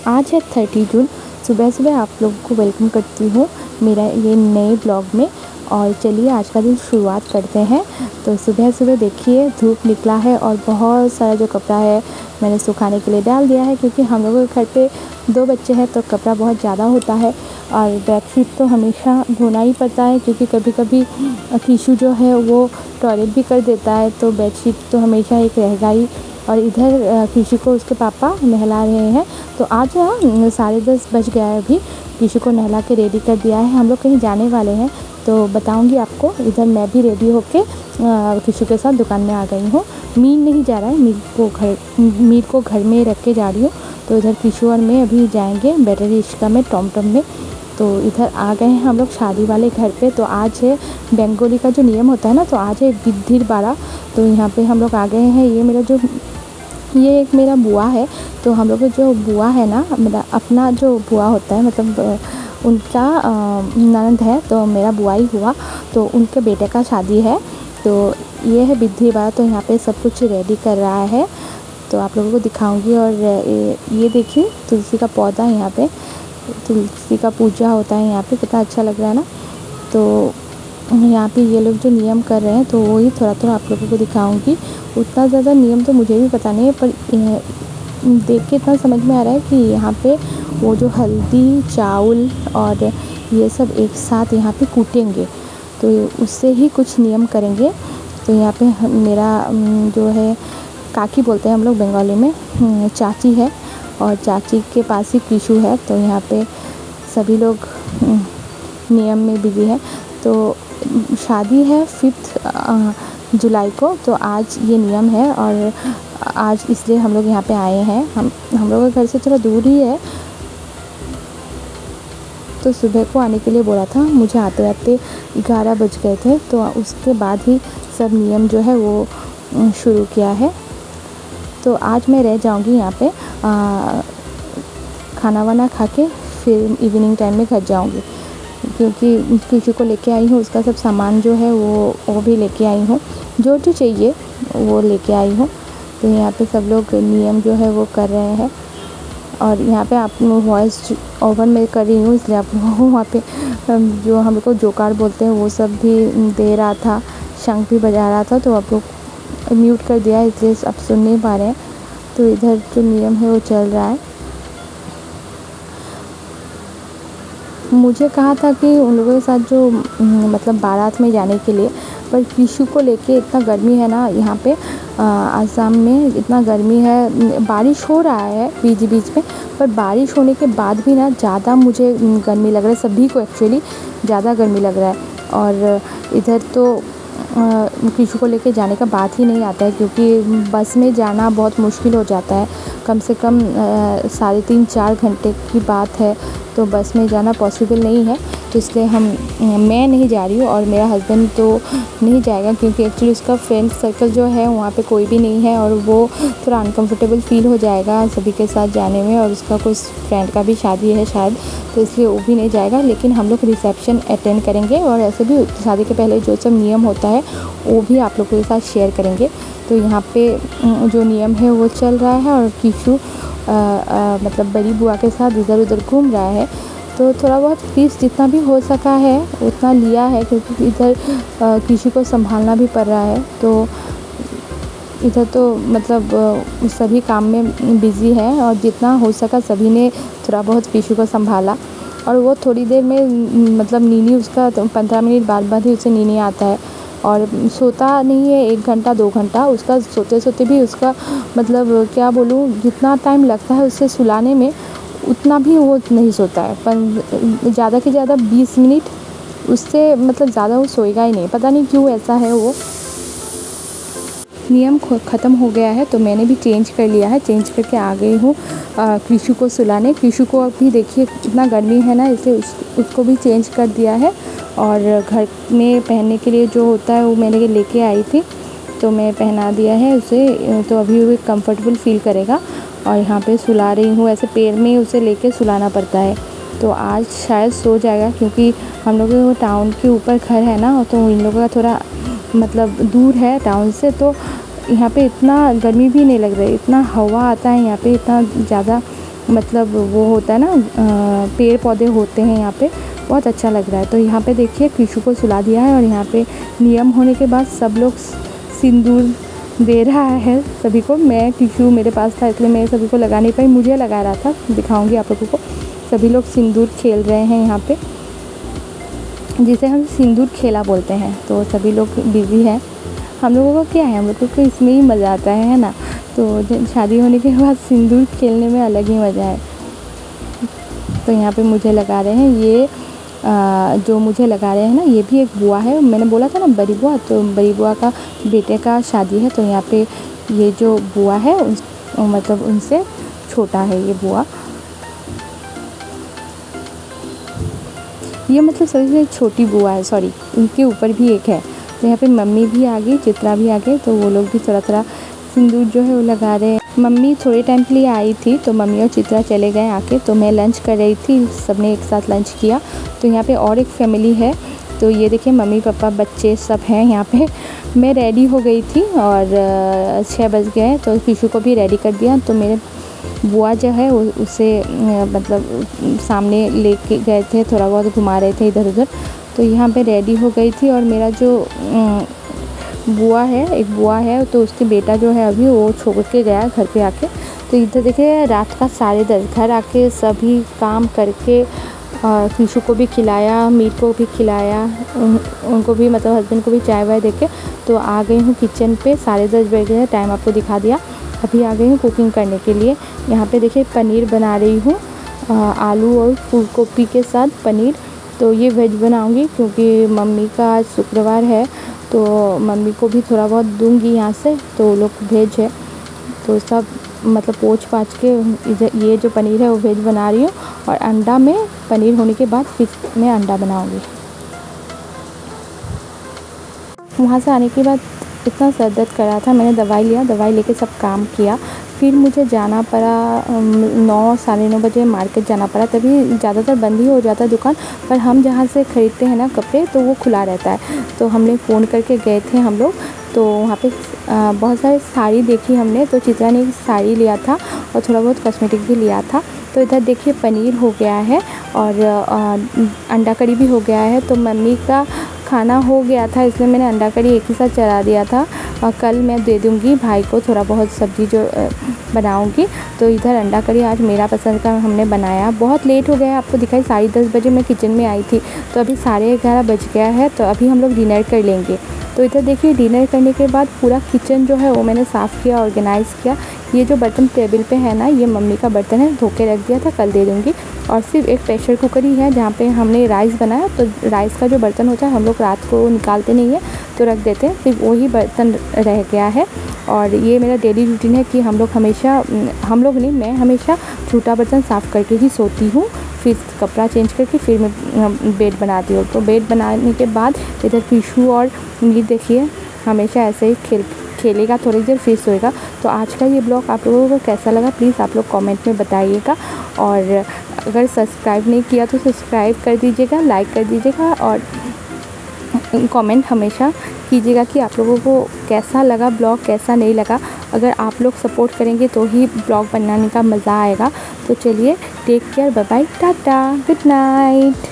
आज है 30 जून। सुबह सुबह आप लोगों को वेलकम करती हूँ मेरा ये नए ब्लॉग में। और चलिए आज का दिन शुरुआत करते हैं। तो सुबह सुबह देखिए धूप निकला है और बहुत सारा जो कपड़ा है मैंने सुखाने के लिए डाल दिया है, क्योंकि हम लोगों के घर पे 2 बच्चे हैं तो कपड़ा बहुत ज़्यादा होता है। और बेडशीट तो हमेशा धोना ही पड़ता है, क्योंकि कभी कभी कीशु जो है वो टॉयलेट भी कर देता है, तो बेडशीट तो हमेशा एक रहेगा ही। और इधर कीशु को उसके पापा नहला रहे हैं। तो आज ना 10:30 बज गया है, अभी कीशु को नहला के रेडी कर दिया है। हम लोग कहीं जाने वाले हैं तो बताऊंगी आपको। इधर मैं भी रेडी होके कीशु के साथ दुकान में आ गई हूँ। मीन नहीं जा रहा है, मीर को घर में रख के जा रही हूँ। तो इधर कीशु और मैं अभी जाएंगे बैटरी रिक्शा में टॉमटॉम में। तो इधर आ गए हैं हम लोग शादी वाले घर पे। तो आज है बंगाली का जो नियम होता है ना, तो आज है विधिर बारा। तो यहाँ पे हम लोग आ गए हैं। ये एक मेरा बुआ है। तो हम लोग जो बुआ है ना, मेरा अपना जो बुआ होता है, मतलब उनका ननद है, तो मेरा बुआ ही हुआ। तो उनके बेटे का शादी है। तो ये है विधि बारा। तो यहाँ पे सब कुछ रेडी कर रहा है, तो आप लोगों को दिखाऊंगी। और ये देखिए तुलसी का पौधा है, यहाँ पे तुलसी का पूजा होता है यहाँ पे। कितना अच्छा लग रहा है ना। तो यहाँ पे ये लोग जो नियम कर रहे हैं तो वही थोड़ा थोड़ा आप लोगों को दिखाऊंगी। उतना ज़्यादा नियम तो मुझे भी पता नहीं है, पर देख के इतना समझ में आ रहा है कि यहाँ पे वो जो हल्दी चावल और ये सब एक साथ यहाँ पे कूटेंगे, तो उससे ही कुछ नियम करेंगे। तो यहाँ पे मेरा जो है काकी बोलते हैं हम लोग बंगाली में, चाची है, और चाची के पास ही कीशु है। तो यहाँ पे सभी लोग नियम में बिजी है। तो शादी है 5 जुलाई को। तो आज ये नियम है और आज इसलिए हम लोग यहाँ पे आए हैं। हम लोगों के घर से थोड़ा दूर ही है, तो सुबह को आने के लिए बोला था। मुझे आते आते 11 बज गए थे। तो उसके बाद ही सब नियम जो है वो शुरू किया है। तो आज मैं रह जाऊंगी यहाँ पे, खाना वाना खा के फिर इवनिंग टाइम में घर जाऊंगी, क्योंकि कीशु को लेके आई हूँ। उसका सब सामान जो है वो भी लेके आई हूँ, जो चाहिए वो लेके आई हूँ। तो यहाँ पे सब लोग नियम जो है वो कर रहे हैं। और यहाँ पे आप वॉइस ओवर में कर रही हूँ, इसलिए आप लोगों को वहाँ पे जो हम लोग को जोकार बोलते हैं वो सब भी दे रहा था, शंख भी बजा रहा था। तो आप लोग म्यूट कर दिया, इसलिए आप सुन नहीं पा रहे हैं। तो इधर जो नियम है वो चल रहा है। मुझे कहा था कि उन लोगों के साथ जो मतलब बारात में जाने के लिए, पर कीशु को लेके इतना गर्मी है ना यहाँ पे आसाम में, इतना गर्मी है। बारिश हो रहा है बीच बीच में, पर बारिश होने के बाद भी ना ज़्यादा मुझे गर्मी लग रहा है। सभी को एक्चुअली ज़्यादा गर्मी लग रहा है। और इधर तो कीशु को लेके जाने का बात ही नहीं आता है, क्योंकि बस में जाना बहुत मुश्किल हो जाता है। कम से कम 3.5-4 घंटे की बात है, तो बस में जाना पॉसिबल नहीं है। तो इसलिए मैं नहीं जा रही हूँ और मेरा हस्बैंड तो नहीं जाएगा, क्योंकि एक्चुअली उसका फ्रेंड सर्कल जो है वहाँ पे कोई भी नहीं है और वो थोड़ा अनकंफर्टेबल फ़ील हो जाएगा सभी के साथ जाने में। और उसका कुछ फ्रेंड का भी शादी है शायद, तो इसलिए वो भी नहीं जाएगा। लेकिन हम लोग रिसेप्शन अटेंड करेंगे और ऐसे भी शादी के पहले जो सब नियम होता है वो भी आप लोगों के साथ शेयर करेंगे। तो यहाँ पे जो नियम है वो चल रहा है और कीशु मतलब बड़ी बुआ के साथ इधर उधर घूम रहा है। तो थोड़ा बहुत फीस जितना भी हो सका है उतना लिया है, क्योंकि इधर कीशु को संभालना भी पड़ रहा है। तो इधर तो मतलब सभी काम में बिज़ी है और जितना हो सका सभी ने थोड़ा बहुत कीशु को संभाला। और वो थोड़ी देर में मतलब नीनी उसका 15 मिनट बाद ही उसे नीनी आता है और सोता नहीं है 1 घंटा 2 घंटा। उसका सोते सोते भी उसका मतलब क्या बोलूँ, जितना टाइम लगता है उसे सुलाने में उतना भी वो नहीं सोता है। पर ज़्यादा से ज़्यादा 20 मिनट, उससे मतलब ज़्यादा वो सोएगा ही नहीं। पता नहीं क्यों ऐसा है। वो नियम ख़त्म हो गया है तो मैंने भी चेंज कर लिया है। चेंज करके आ गई हूँ कीशु को सुलाने। कीशु को अभी देखिए कितना गर्मी है ना, इसलिए उसको भी चेंज कर दिया है। और घर में पहनने के लिए जो होता है वो मैंने लेके आई थी, तो मैं पहना दिया है उसे। तो अभी वो कंफर्टेबल फ़ील करेगा। और यहाँ पे सुला रही हूँ, ऐसे पैर में उसे लेके सुलाना पड़ता है। तो आज शायद सो जाएगा, क्योंकि हम लोग के टाउन के ऊपर घर है ना, तो इन लोगों का थोड़ा मतलब दूर है टाउन से। तो यहाँ पे इतना गर्मी भी नहीं लग रही, इतना हवा आता है यहाँ पे, इतना ज़्यादा मतलब वो होता है ना, पेड़ पौधे होते हैं यहाँ पे, बहुत अच्छा लग रहा है। तो यहाँ पे देखिए कीशु को सुला दिया है और यहाँ पे नियम होने के बाद सब लोग सिंदूर दे रहा है सभी को। मैं कीशु मेरे पास था इसलिए मैं सभी को लगा नहीं पाई, मुझे लगा रहा था, दिखाऊंगी आप लोगों को। सभी लोग सिंदूर खेल रहे हैं यहाँ पे, जिसे हम सिंदूर खेला बोलते हैं। तो सभी लोग बिज़ी हैं। हम लोगों को क्या है, हम लोगों को इसमें ही मज़ा आता है ना। तो शादी होने के बाद सिंदूर खेलने में अलग ही मज़ा है। तो यहाँ पे मुझे लगा रहे हैं ये जो मुझे लगा रहे हैं ना, ये भी एक बुआ है। मैंने बोला था ना बड़ी बुआ, तो बड़ी बुआ का बेटे का शादी है। तो यहाँ पे ये जो बुआ है मतलब उनसे छोटा है ये बुआ, ये मतलब सबसे छोटी बुआ है, सॉरी उनके ऊपर भी एक है। तो यहाँ पे मम्मी भी आ गई, चित्रा भी आ गई, तो वो लोग भी थोड़ा सिंदूर जो है वो लगा रहे हैं। मम्मी थोड़े टाइम के लिए आई थी, तो मम्मी और चित्रा चले गए आके। तो मैं लंच कर रही थी, सबने एक साथ लंच किया। तो यहाँ पे और एक फैमिली है। तो ये देखिए मम्मी पापा बच्चे सब हैं यहाँ पे। मैं रेडी हो गई थी और 6 बज गए, तो कीशु को भी रेडी कर दिया। तो मेरे बुआ जो है उसे मतलब सामने लेके गए थे, थोड़ा बहुत घुमा रहे थे इधर उधर। तो यहाँ पे रेडी हो गई थी। और मेरा जो बुआ है, एक बुआ है, तो उसके बेटा जो है अभी वो छोड़ के गया घर पे आके। तो इधर देखिए रात का 10:30 घर आके सभी काम करके कीशु को भी खिलाया, मीर को भी खिलाया, उनको भी मतलब हस्बैंड को भी चाय वाय देके तो आ गई हूँ किचन पे। 10:30 बज गए, टाइम आपको दिखा दिया। अभी आ गई हूँ कुकिंग करने के लिए। यहाँ पे देखिए पनीर बना रही हूँ, आलू और फूल गोभी के साथ पनीर। तो ये वेज बनाऊँगी क्योंकि मम्मी का आज शुक्रवार है, तो मम्मी को भी थोड़ा बहुत दूंगी यहाँ से। तो लोग वेज है, तो सब मतलब पोंछ पाछ के इधर ये जो पनीर है वो वेज बना रही हूँ। और अंडा में पनीर होने के बाद फिर मैं अंडा बनाऊँगी। वहाँ से आने के बाद इतना सर दर्द कर रहा था, मैंने दवाई लिया, दवाई लेके सब काम किया। फिर मुझे जाना पड़ा 9 साढ़े 9 बजे मार्केट जाना पड़ा। तभी ज़्यादातर बंद ही हो जाता है दुकान, पर हम जहाँ से ख़रीदते हैं ना कपड़े, तो वो खुला रहता है। तो हमने फ़ोन करके गए थे हम लोग। तो वहाँ पे बहुत सारी साड़ी देखी हमने। तो चित्रा ने एक साड़ी लिया था और थोड़ा बहुत कॉस्मेटिक भी लिया था। तो इधर देखिए पनीर हो गया है और अंडा करी भी हो गया है। तो मम्मी का खाना हो गया था इसलिए मैंने अंडा करी एक ही साथ चढ़ा दिया था। और कल मैं दे दूँगी भाई को थोड़ा बहुत सब्ज़ी जो बनाऊँगी। तो इधर अंडा करी आज मेरा पसंद का हमने बनाया। बहुत लेट हो गया, आपको दिखाई 10:30 बजे मैं किचन में आई थी, तो अभी 11:30 बज गया है। तो अभी हम लोग डिनर कर लेंगे। तो इधर देखिए डिनर करने के बाद पूरा किचन जो है वो मैंने साफ़ किया, ऑर्गेनाइज़ किया। ये जो बर्तन टेबल पे है ना, ये मम्मी का बर्तन है, धो के रख दिया था, कल दे दूँगी। और सिर्फ एक प्रेशर कुकर ही है जहाँ पे हमने राइस बनाया। तो राइस का जो बर्तन होता है हम लोग रात को निकालते नहीं है, तो रख देते हैं, सिर्फ वही बर्तन रह गया है। और ये मेरा डेली रूटीन है कि हम लोग नहीं, मैं हमेशा छोटा बर्तन साफ़ करके ही सोती हूँ। फिर कपड़ा चेंज करके फिर मैं बेड बनाती हूँ। तो बेड बनाने के बाद इधर कीशु और मीर देखिए हमेशा ऐसे ही खेलेगा, थोड़ी देर फिर सोएगा। तो आज का ये ब्लॉग आप लोगों को कैसा लगा प्लीज़ आप लोग कमेंट में बताइएगा। और अगर सब्सक्राइब नहीं किया तो सब्सक्राइब कर दीजिएगा, लाइक कर दीजिएगा और कमेंट हमेशा कीजिएगा कि आप लोगों को कैसा लगा ब्लॉग, कैसा नहीं लगा। अगर आप लोग सपोर्ट करेंगे तो ही ब्लॉग बनाने का मज़ा आएगा। तो चलिए take care, bye bye, tata, good night.